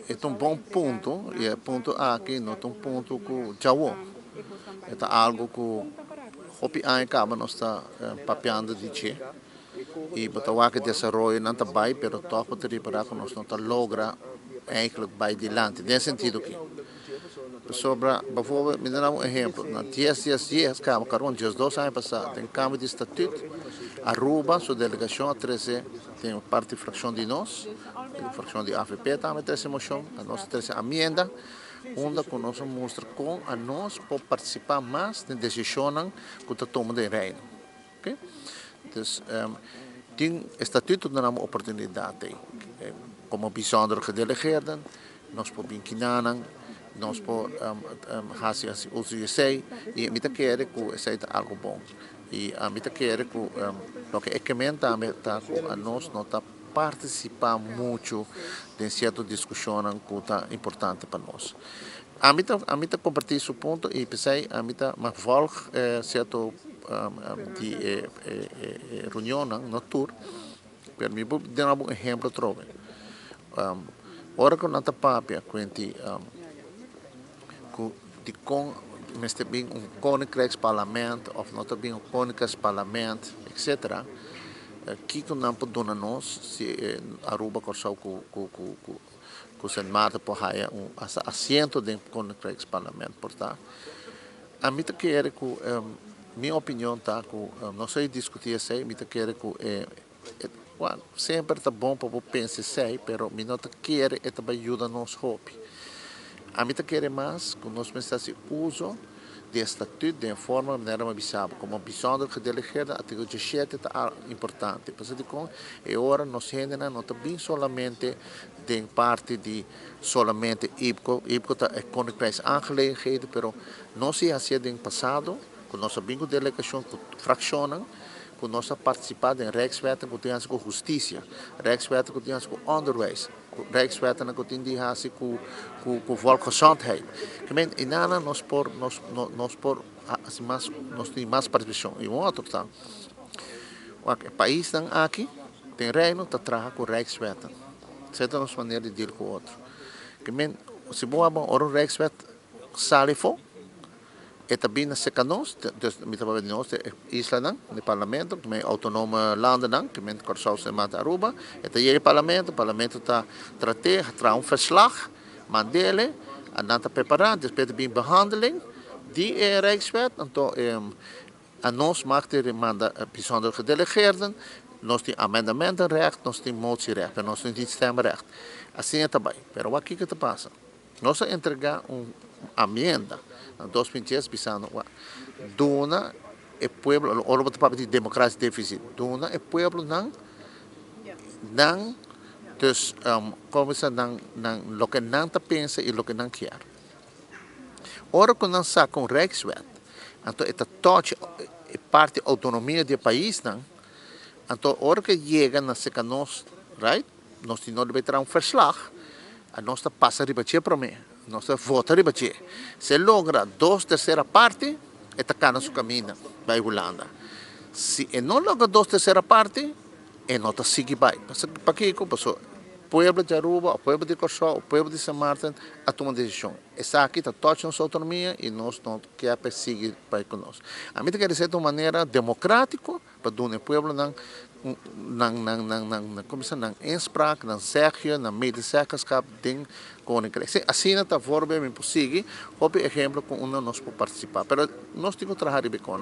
é um bom ponto, e é ponto aqui, não é um ponto que já é algo que hopi acaba nós está papeando de che e botar que desenvolve não está bem, pero toca para que nós não está logra eigenlijk bij die land. Nesse sentido aqui. Sobre, bijvoorbeeld, me dar exemplo. Na 10 Câmara Carão, dias 2 anos passados, tem Câmara de Estatuto, Aruba, sua delegação a 13, tem parte da fração de nós, a fração de AFP também 13 moção, a nossa 13 emenda, onde que nós mostra com a nós para participar mais na decisão que está tomando em reino. Okay? Então, tem Estatuto dá uma oportunidade, como bijzonder gedelegeerden, nós podemos kinaan, nós podemos fazer o que sei e a mim quer que seja algo bom e a mim quer que o que é que também está a nós não está participar muito de certa discussão que está importante para nós. A mim compartilhar esse ponto e pensei a mim mas volg certo de reunião na tour per mim dar um exemplo trove. Ora que não está papia quanti die kon meestal een koninkrijksparlement of not een koninkrijksparlement, etc. Kiko não pode donar nós se Aruba corsau com Sint Maarten por haia assento do koninkrijksparlement portar. A mim te quer que minha opinião tá que não sei discutir sei, mim te quer que sempre tá bom para pensar sei, pero mim não te quer é também ajuda nos hobby. A mim quer mais que nós pensamos uso de estatuto de forma maneira mais bizarra, como bijzonder gedelegeerde artigo 17 é importante. Porque é hora nós ainda não está bem somente de parte de somente IPCO é koninkrijk aangelegenheden, pero nós é assim no passado, com nossa bingo delegação que fraccionam, com nossa participação em Rijkswetten que tem com justiça, Rijkswetten que tem com onderwijs. Rijkswetten que tem com volksgezondheid. E nada nós temos mais participação. E outro tá, o país tem aqui tem reino tá trabalha com Rijkswetten. Certa nossa maneira de dizer com o outro. Se boa bom o Rijkswet sale fo e também na secanos, dus met de nós isla no parlamento, também autonome landen que men corsau se mata Aruba, e daí o parlamento tá trata verslag, mandele, anata preparar, depois bem behandeling, die Rijkswet, então a nós maakt er manda bijzonder gedelegeerden, nós tem amendamentenrecht, nós tem motierecht, nós tem stemrecht. Assim é também. Pero aqui que te passa? Nós entregar amenda em 2010 pensando dona é pueblo ou o papel de democracia deficit dona é pueblo não dus como se não lo que não ta pensa e lo que não quer ora quando não saca com Rijkswet então é toque é parte da autonomia do país não então ora que chega na seca nós right nós temos de ter verslag a nós passa ribatia para mim nós vota ribatia se logra 2/3 parte está no seu caminho vai Holanda se não logra 2/3 parte não está seguir vai para que passou pueblo de Aruba o pueblo de Corsó o pueblo de Sint Maarten a tomar decisão essa aqui está toda nossa autonomia e nós não queremos seguir para conosco a mim quer dizer de uma maneira democrática para o pueblo não como se não inspraak, não zegje, não medezeggenschap ding koninkrijk. Assim está voorbeeld me possível, op exemplo com nós para participar. Pero nós temos que trabalhar bem com